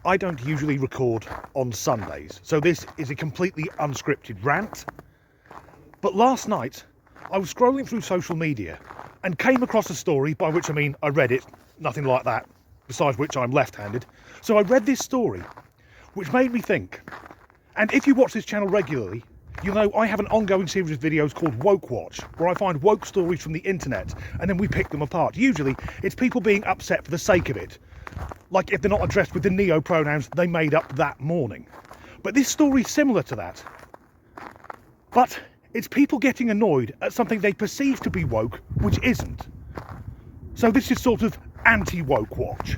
I don't usually record on Sundays, so this is a completely unscripted rant. But last night, I was scrolling through social media and came across a story, by which I mean I read it, nothing like that, besides which I'm left-handed. So I read this story, which made me think. And if you watch this channel regularly, you'll know I have an ongoing series of videos called Woke Watch, where I find woke stories from the internet and then we pick them apart. Usually, it's people being upset for the sake of it, like if they're not addressed with the neo-pronouns they made up that morning. But this story's similar to that. But it's people getting annoyed at something they perceive to be woke, which isn't. So this is sort of anti-woke watch.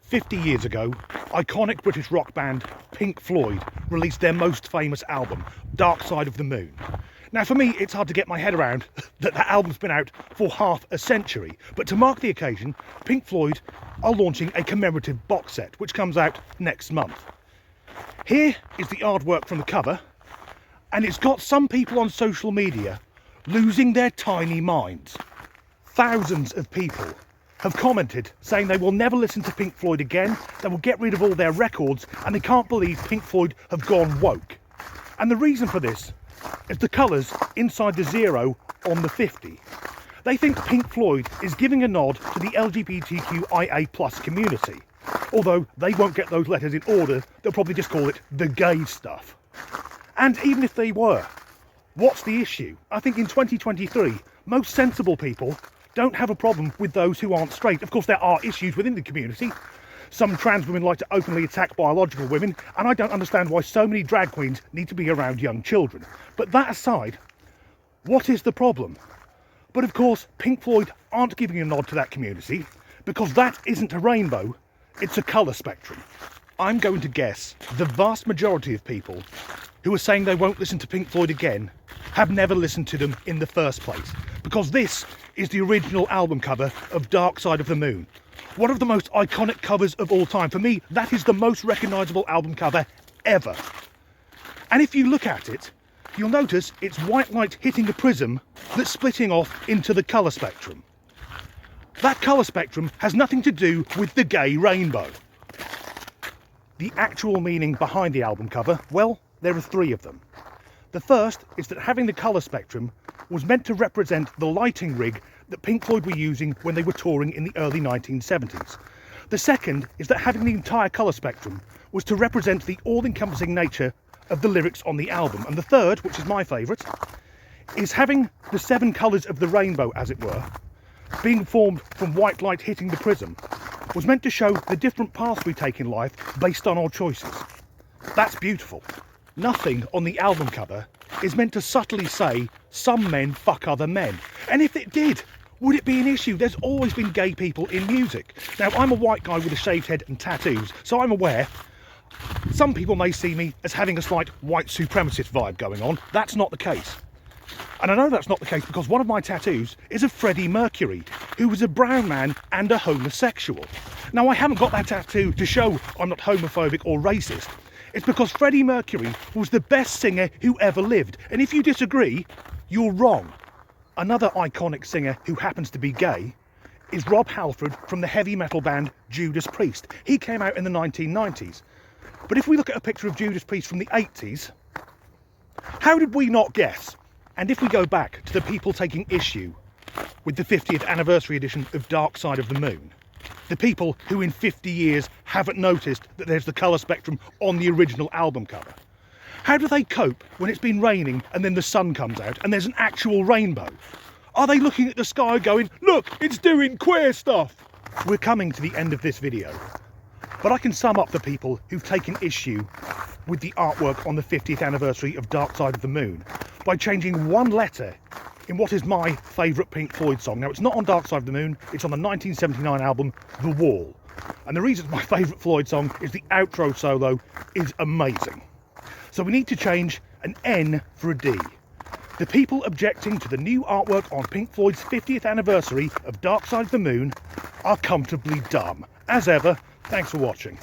50 years ago, iconic British rock band Pink Floyd released their most famous album, Dark Side of the Moon. Now for me, it's hard to get my head around that album's been out for half a century, but to mark the occasion, Pink Floyd are launching a commemorative box set, which comes out next month. Here is the artwork from the cover, and it's got some people on social media losing their tiny minds. Thousands of people have commented saying they will never listen to Pink Floyd again, they will get rid of all their records, and they can't believe Pink Floyd have gone woke. And the reason for this is the colours inside the 0 on the 50. They think Pink Floyd is giving a nod to the LGBTQIA+ community. Although they won't get those letters in order, they'll probably just call it the gay stuff. And even if they were, what's the issue? I think in 2023, most sensible people don't have a problem with those who aren't straight. Of course, there are issues within the community. Some trans women like to openly attack biological women, and I don't understand why so many drag queens need to be around young children. But that aside, what is the problem? But of course, Pink Floyd aren't giving a nod to that community, because that isn't a rainbow, it's a colour spectrum. I'm going to guess the vast majority of people who are saying they won't listen to Pink Floyd again have never listened to them in the first place, because this is the original album cover of Dark Side of the Moon. One of the most iconic covers of all time. For me, that is the most recognisable album cover ever. And if you look at it, you'll notice it's white light hitting a prism that's splitting off into the colour spectrum. That colour spectrum has nothing to do with the gay rainbow. The actual meaning behind the album cover, well, there are three of them. The first is that having the colour spectrum was meant to represent the lighting rig that Pink Floyd were using when they were touring in the early 1970s. The second is that having the entire colour spectrum was to represent the all-encompassing nature of the lyrics on the album. And the third, which is my favourite, is having the 7 colours of the rainbow, as it were, being formed from white light hitting the prism, was meant to show the different paths we take in life based on our choices. That's beautiful. Nothing on the album cover is meant to subtly say some men fuck other men. And if it did, would it be an issue? There's always been gay people in music. Now, I'm a white guy with a shaved head and tattoos, so I'm aware some people may see me as having a slight white supremacist vibe going on. That's not the case. And I know that's not the case because one of my tattoos is of Freddie Mercury, who was a brown man and a homosexual. Now, I haven't got that tattoo to show I'm not homophobic or racist. It's because Freddie Mercury was the best singer who ever lived. And if you disagree, you're wrong. Another iconic singer who happens to be gay is Rob Halford from the heavy metal band Judas Priest. He came out in the 1990s. But if we look at a picture of Judas Priest from the 80s, how did we not guess? And if we go back to the people taking issue with the 50th anniversary edition of Dark Side of the Moon, the people who in 50 years haven't noticed that there's the colour spectrum on the original album cover, how do they cope when it's been raining and then the sun comes out and there's an actual rainbow? Are they looking at the sky going, look, it's doing queer stuff? We're coming to the end of this video, but I can sum up the people who've taken issue with the artwork on the 50th anniversary of Dark Side of the Moon by changing one letter in what is my favourite Pink Floyd song. Now, it's not on Dark Side of the Moon, it's on the 1979 album The Wall. And the reason it's my favourite Floyd song is the outro solo is amazing. So we need to change an N for a D. The people objecting to the new artwork on Pink Floyd's 50th anniversary of Dark Side of the Moon are comfortably dumb. As ever, thanks for watching.